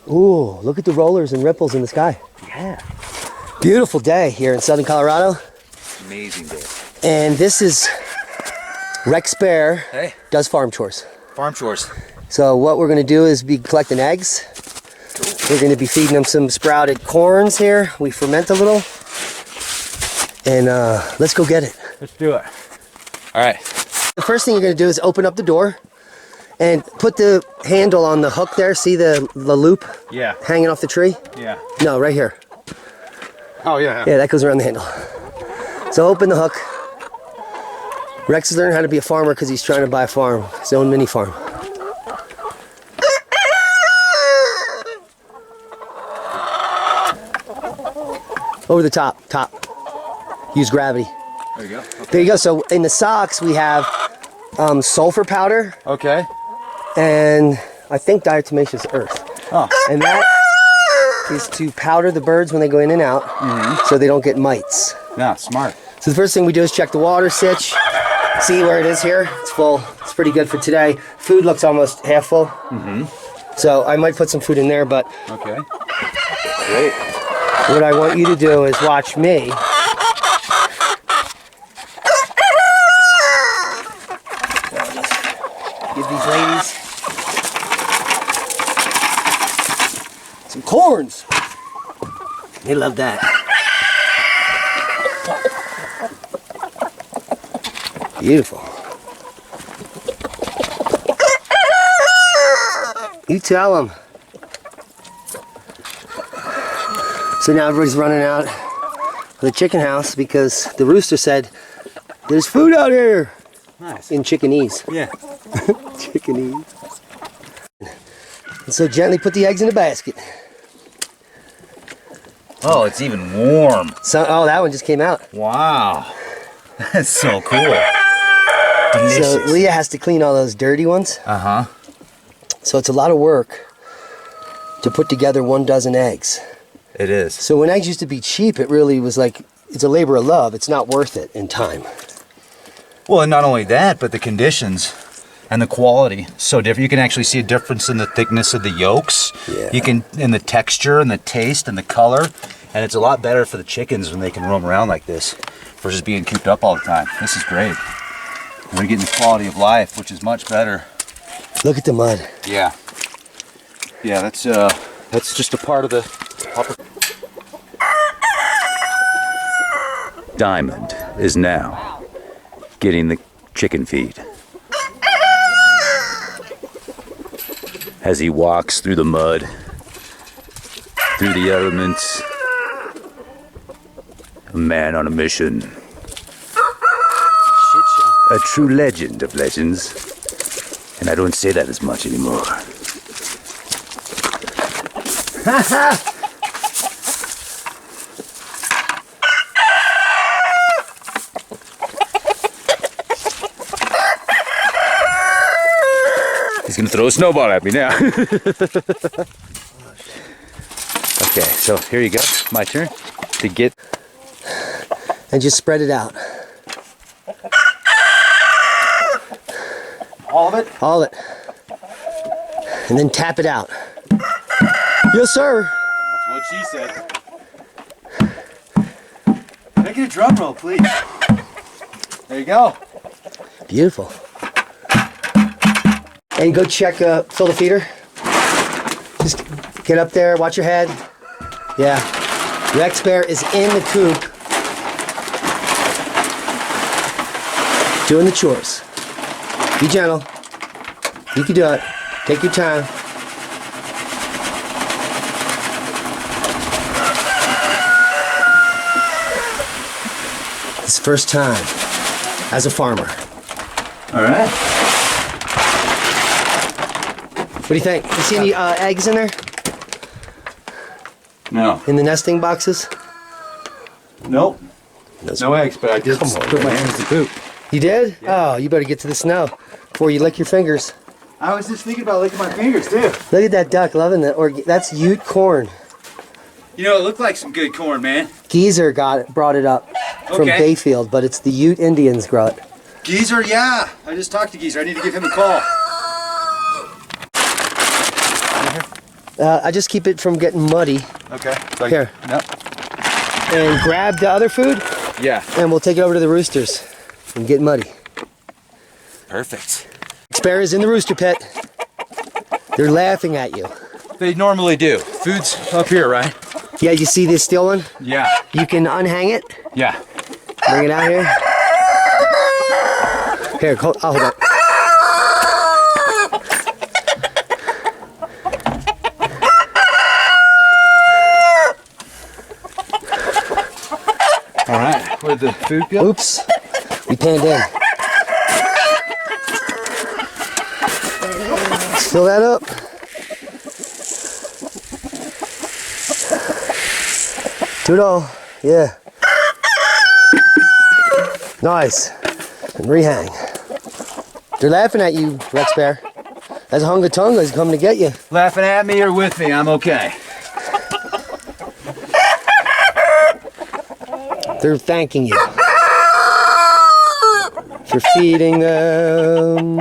Ooh, look at the rollers and ripples in the sky. Yeah. Beautiful day here in southern Colorado. Amazing day. And this is Rex Bear. Hey. Does farm chores. Farm chores. So what we're gonna do is be collecting eggs. We're gonna be feeding them some sprouted corns here. We ferment a little. And let's go get it. Let's do it. All right. The first thing you're gonna do is open up the door and put the handle on the hook there. See the loop? Yeah. Hanging off the tree? Yeah. No, right here. Oh, yeah. Yeah, that goes around the handle. So open the hook. Rex is learning how to be a farmer because he's trying to buy a farm, his own mini farm. Over the top. Use gravity. There you go. Okay. There you go. So in the socks we have sulfur powder Okay. and I think diatomaceous earth. Oh. And that is to powder the birds when they go in and out so they don't get mites. Yeah, smart. So the first thing we do is check the water sitch, see where it is here. It's full. It's pretty good for today. Food looks almost half full. So I might put some food in there, but Okay. Great. what I want you to do is watch me. Give these ladies some corns. They love that. Beautiful. You tell them. So now everybody's running out of the chicken house because the rooster said, "There's food out here." Nice. In chickenese. Yeah. Chickenese. And so gently put the eggs in the basket. Oh, it's even warm. So, oh, that one just came out. Wow. That's so cool. Delicious. So Leah has to clean all those dirty ones. Uh-huh. So it's a lot of work to put together 1 dozen eggs. It is. So when eggs used to be cheap, it really was like, it's a labor of love. It's not worth it in time. Well, and not only that, but the conditions and the quality so different. You can actually see a difference in the thickness of the yolks. Yeah. You can in the texture and the taste and the color, and it's a lot better for the chickens when they can roam around like this versus being cooped up all the time. This is great. We're getting the quality of life, which is much better. Look at the mud. Yeah. Yeah, that's just a part of the Diamond is now getting the chicken feed. As he walks through the mud, through the elements, a man on a mission. Shit show. A true legend of legends. And I don't say that as much anymore. He's gonna throw a snowball at me now. Okay, so here you go. My turn to get. And just spread it out. All of it? All of it. And then tap it out. Yes, sir. That's what she said. Can I get a drum roll, please? There you go. Beautiful. And go check, fill the feeder. Just get up there, watch your head. Yeah. Rex Bear is in the coop. Doing the chores. Be gentle. You can do it. Take your time. His first time as a farmer. All right. What do you think? You see any eggs in there? No. In the nesting boxes? Nope. Those- No eggs, but I did Come on, put my man. hands in poop. You did? Oh, you better get to the snow before you lick your fingers. I was just thinking about licking my fingers too. Look at that duck, loving that. That's Ute corn. You know, it looked like some good corn, man. Geezer brought it up from Okay. Bayfield, but it's the Ute Indians grow it. Geezer, yeah. I just talked to Geezer. I need to give him a call. I just keep it from getting muddy. Okay. So Here. No. And grab the other food, Yeah. and we'll take it over to the roosters and get muddy. Perfect. Sparrows in the rooster pit. They're laughing at you. They normally do. Food's up here, right? Yeah, you see this steel one? Yeah. You can unhang it. Yeah. Bring it out here. Here, I'll hold it. All right. Where'd the food go? Oops. We panned in. Fill that up. Do it all. Yeah. Nice. And rehang. They're laughing at you, Rex Bear. That's Hunga Tonga is coming to get you. Laughing at me or with me, I'm okay. They're thanking you for feeding them.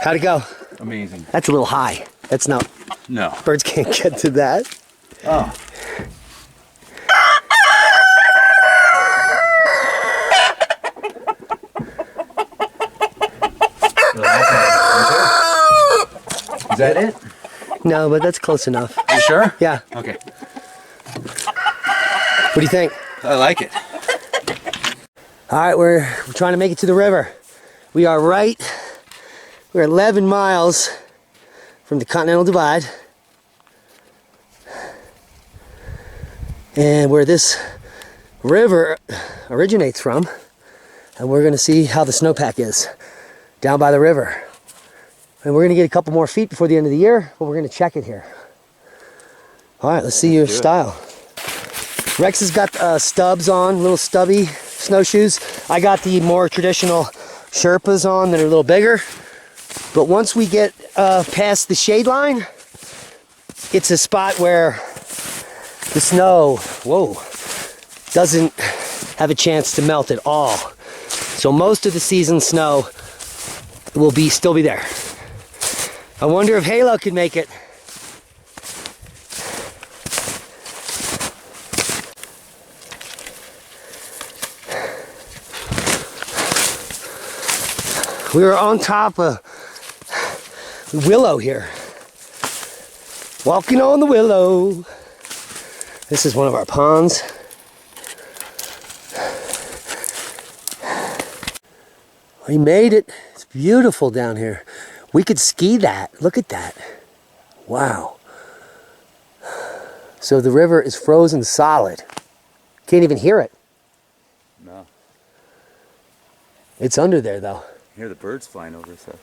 How'd it go? Amazing. That's a little high. That's not, No. birds can't get to that. Oh. Is that it? No, but that's close enough. Are you sure? Yeah. Okay. What do you think? I like it. All right, we're trying to make it to the river. We're 11 miles from the Continental Divide. And where this river originates from. And we're gonna see how the snowpack is down by the river. And we're gonna get a couple more feet before the end of the year, but we're gonna check it here. All right, let's see your style. Rex has got stubs on, little stubby snowshoes. I got the more traditional Sherpas on that are a little bigger. But once we get past the shade line, it's a spot where the snow, doesn't have a chance to melt at all. So most of the season snow will still be there. I wonder if Halo can make it. We are on top of Willow here. Walking on the Willow. This is one of our ponds. We made it. It's beautiful down here. We could ski that. Look at that. Wow. So the river is frozen solid. Can't even hear it. No. It's under there though. I hear the birds flying over, so.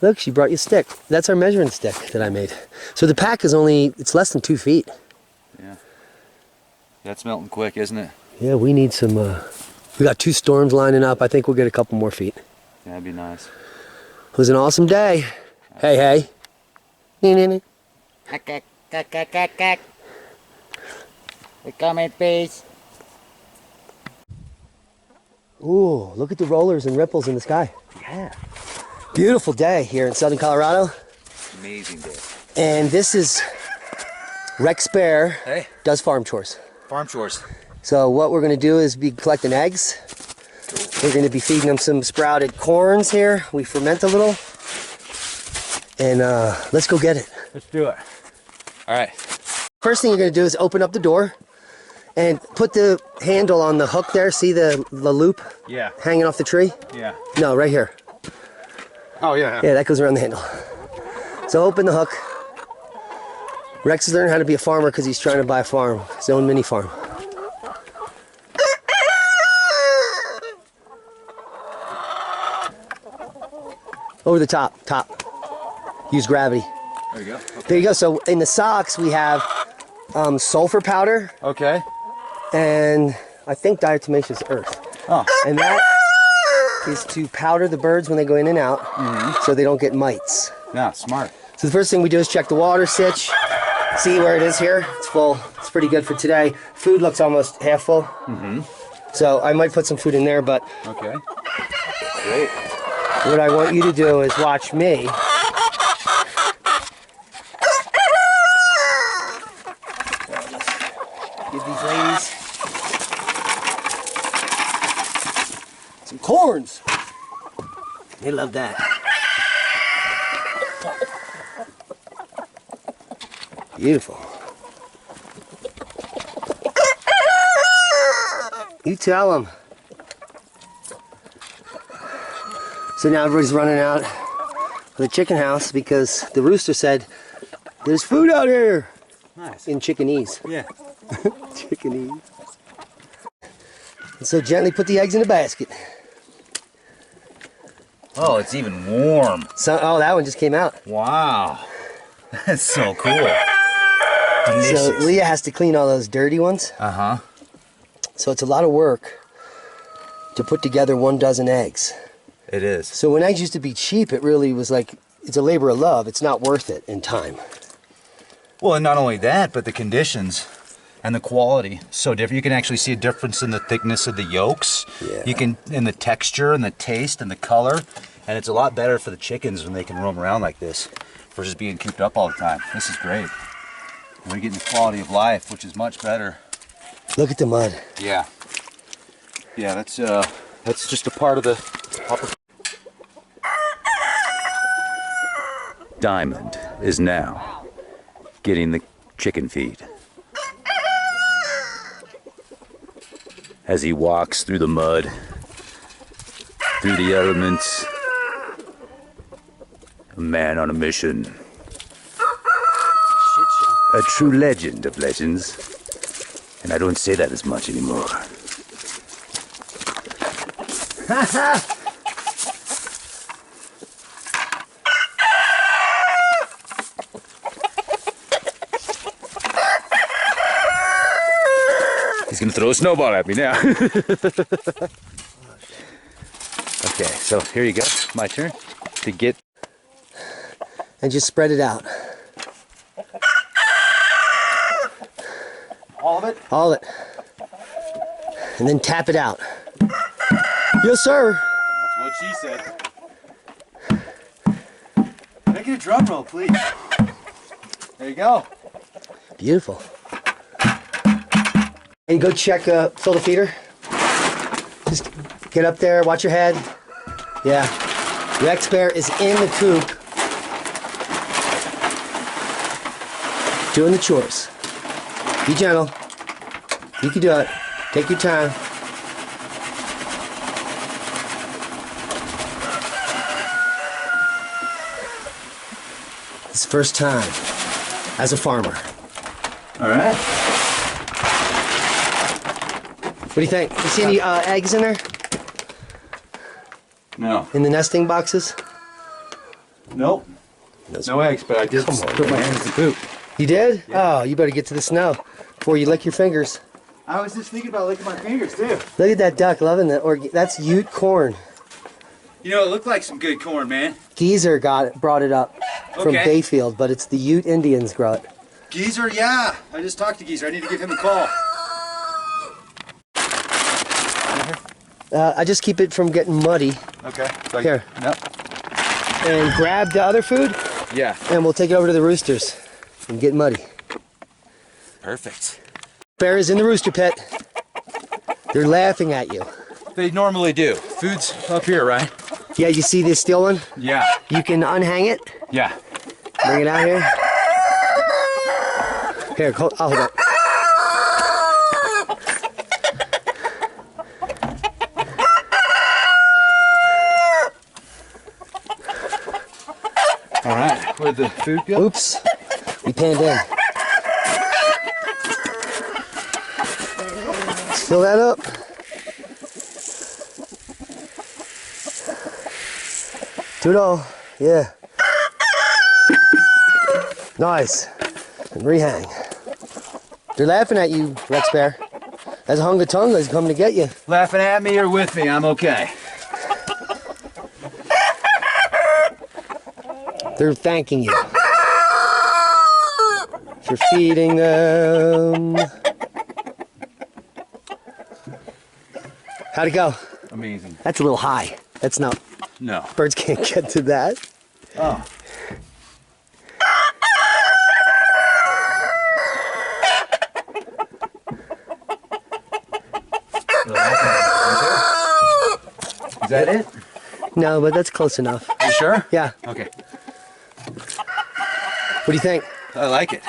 Look, she brought you a stick. That's our measuring stick that I made. So the pack is it's less than 2 feet. Yeah. That's melting quick, isn't it? Yeah, we need some, we got 2 storms lining up. I think we'll get a couple more feet. Yeah, that'd be nice. It was an awesome day. Hey, hey. Nee. We come in peace. Ooh, look at the rollers and ripples in the sky. Yeah. Beautiful day here in southern Colorado. Amazing day. And this is Rex Bear Hey. does farm chores. Farm chores. So what we're gonna do is be collecting eggs. We're gonna be feeding them some sprouted corns here. We ferment a little. And let's go get it. Let's do it. All right. First thing you're gonna do is open up the door and put the handle on the hook there. See the loop Yeah. hanging off the tree? Yeah. No, right here. Oh, yeah. Yeah, that goes around the handle. So open the hook. Rex is learning how to be a farmer because he's trying to buy a farm, his own mini farm. Over the top. Use gravity. There you go. There you go. So in the socks we have sulfur powder Okay. and I think diatomaceous earth. Oh. And that is to powder the birds when they go in and out so they don't get mites. Yeah, smart. So the first thing we do is check the water sitch, see where it is here. It's full. It's pretty good for today. Food looks almost half full. So I might put some food in there, but Okay. Great. what I want you to do is watch me ladies. Some corns. They love that. Beautiful. You tell them. So now everybody's running out of the chicken house because the rooster said, "There's food out here." Nice. In chickenese. Yeah. Chickenese. And so gently put the eggs in a basket. Oh, it's even warm. So, oh, that one just came out. Wow. That's so cool. So Delicious. Leah has to clean all those dirty ones. Uh-huh. So it's a lot of work to put together 12 eggs. It is. So when eggs used to be cheap, it really was like, it's a labor of love. It's not worth it in time. Well, and not only that, but the conditions and the quality so different. You can actually see a difference in the thickness of the yolks. Yeah. You can, in the texture and the taste and the color, and it's a lot better for the chickens when they can roam around like this versus being cooped up all the time. This is great. We're getting the quality of life, which is much better. Look at the mud. Yeah. Yeah, that's just a part of the Diamond is now getting the chicken feed. As he walks through the mud, through the elements, a man on a mission. A true legend of legends. And I don't say that as much anymore. He's gonna throw a snowball at me now. Okay, so here you go. My turn to get. And just spread it out. All of it? All of it. And then tap it out. Yes, sir. That's what she said. Can I get a drum roll, please? There you go. Beautiful. And go check, fill the feeder. Just get up there, watch your head. Yeah. Rex Bear is in the coop. Doing the chores. Be gentle. You can do it. Take your time. His first time as a farmer. All right. What do you think? You see any eggs in there? No. In the nesting boxes? Nope. No eggs, but I did Come on, put my man. hands in the poop. You did? Yeah. Oh, you better get to the snow before you lick your fingers. I was just thinking about licking my fingers, too. Look at that duck loving that. That's Ute corn. You know, it looked like some good corn, man. Geezer brought it up from Okay. Bayfield, but it's the Ute Indians grow it. Geezer, yeah. I just talked to Geezer. I need to give him a call. I just keep it from getting muddy. Okay. So Here. Yep. And grab the other food, Yeah. and we'll take it over to the roosters and get muddy. Perfect. Bear is in the rooster pit. They're laughing at you. They normally do. Food's up here, right? Yeah, you see this steel one? Yeah. You can unhang it. Yeah. Bring it out here. Here, I'll hold it. All right. Where'd the food go? Oops. We panned in. Let's fill that up. Do it all. Yeah. Nice. And rehang. They're laughing at you, Rex Bear. That's Hunga Tonga is coming to get you. Laughing at me or with me, I'm okay. They're thanking you for feeding them. How'd it go? Amazing. That's a little high. That's not, No. birds can't get to that. Oh. Is that it? No, but that's close enough. You sure? Yeah. Okay. What do you think? I like it.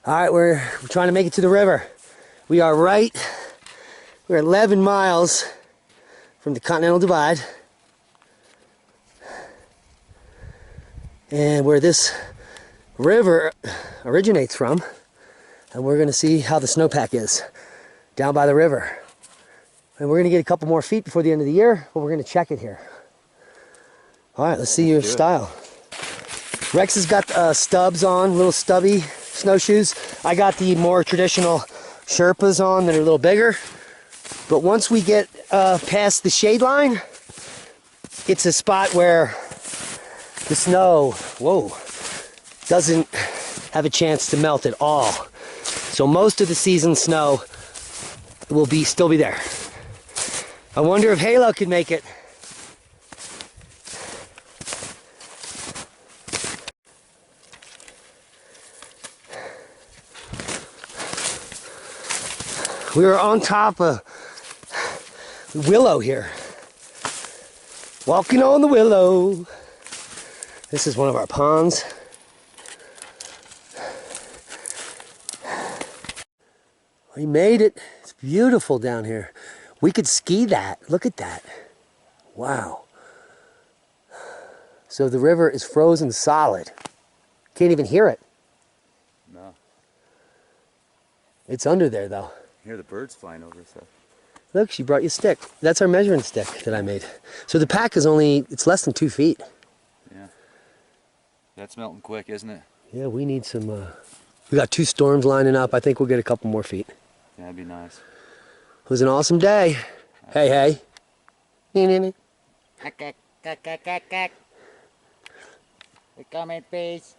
All right, we're trying to make it to the river. We're 11 miles from the Continental Divide. And where this river originates from. And we're gonna see how the snowpack is down by the river. And we're gonna get a couple more feet before the end of the year, but we're gonna check it here. All right, let's see your style. Rex has got stubs on, little stubby snowshoes. I got the more traditional Sherpas on that are a little bigger. But once we get past the shade line, it's a spot where the snow, doesn't have a chance to melt at all. So most of the season snow will still be there. I wonder if Halo can make it. We are on top of Willow here. Walking on the Willow. This is one of our ponds. We made it. It's beautiful down here. We could ski that. Look at that. Wow. So the river is frozen solid. Can't even hear it. No. It's under there though. Hear the birds flying over stuff. Look, she brought you a stick. That's our measuring stick that I made. So the pack is it's less than 2 feet. Yeah. That's melting quick, isn't it? Yeah, we need some, we got 2 storms lining up. I think we'll get a couple more feet. Yeah, that'd be nice. It was an awesome day. Hey, hey. We coming, please.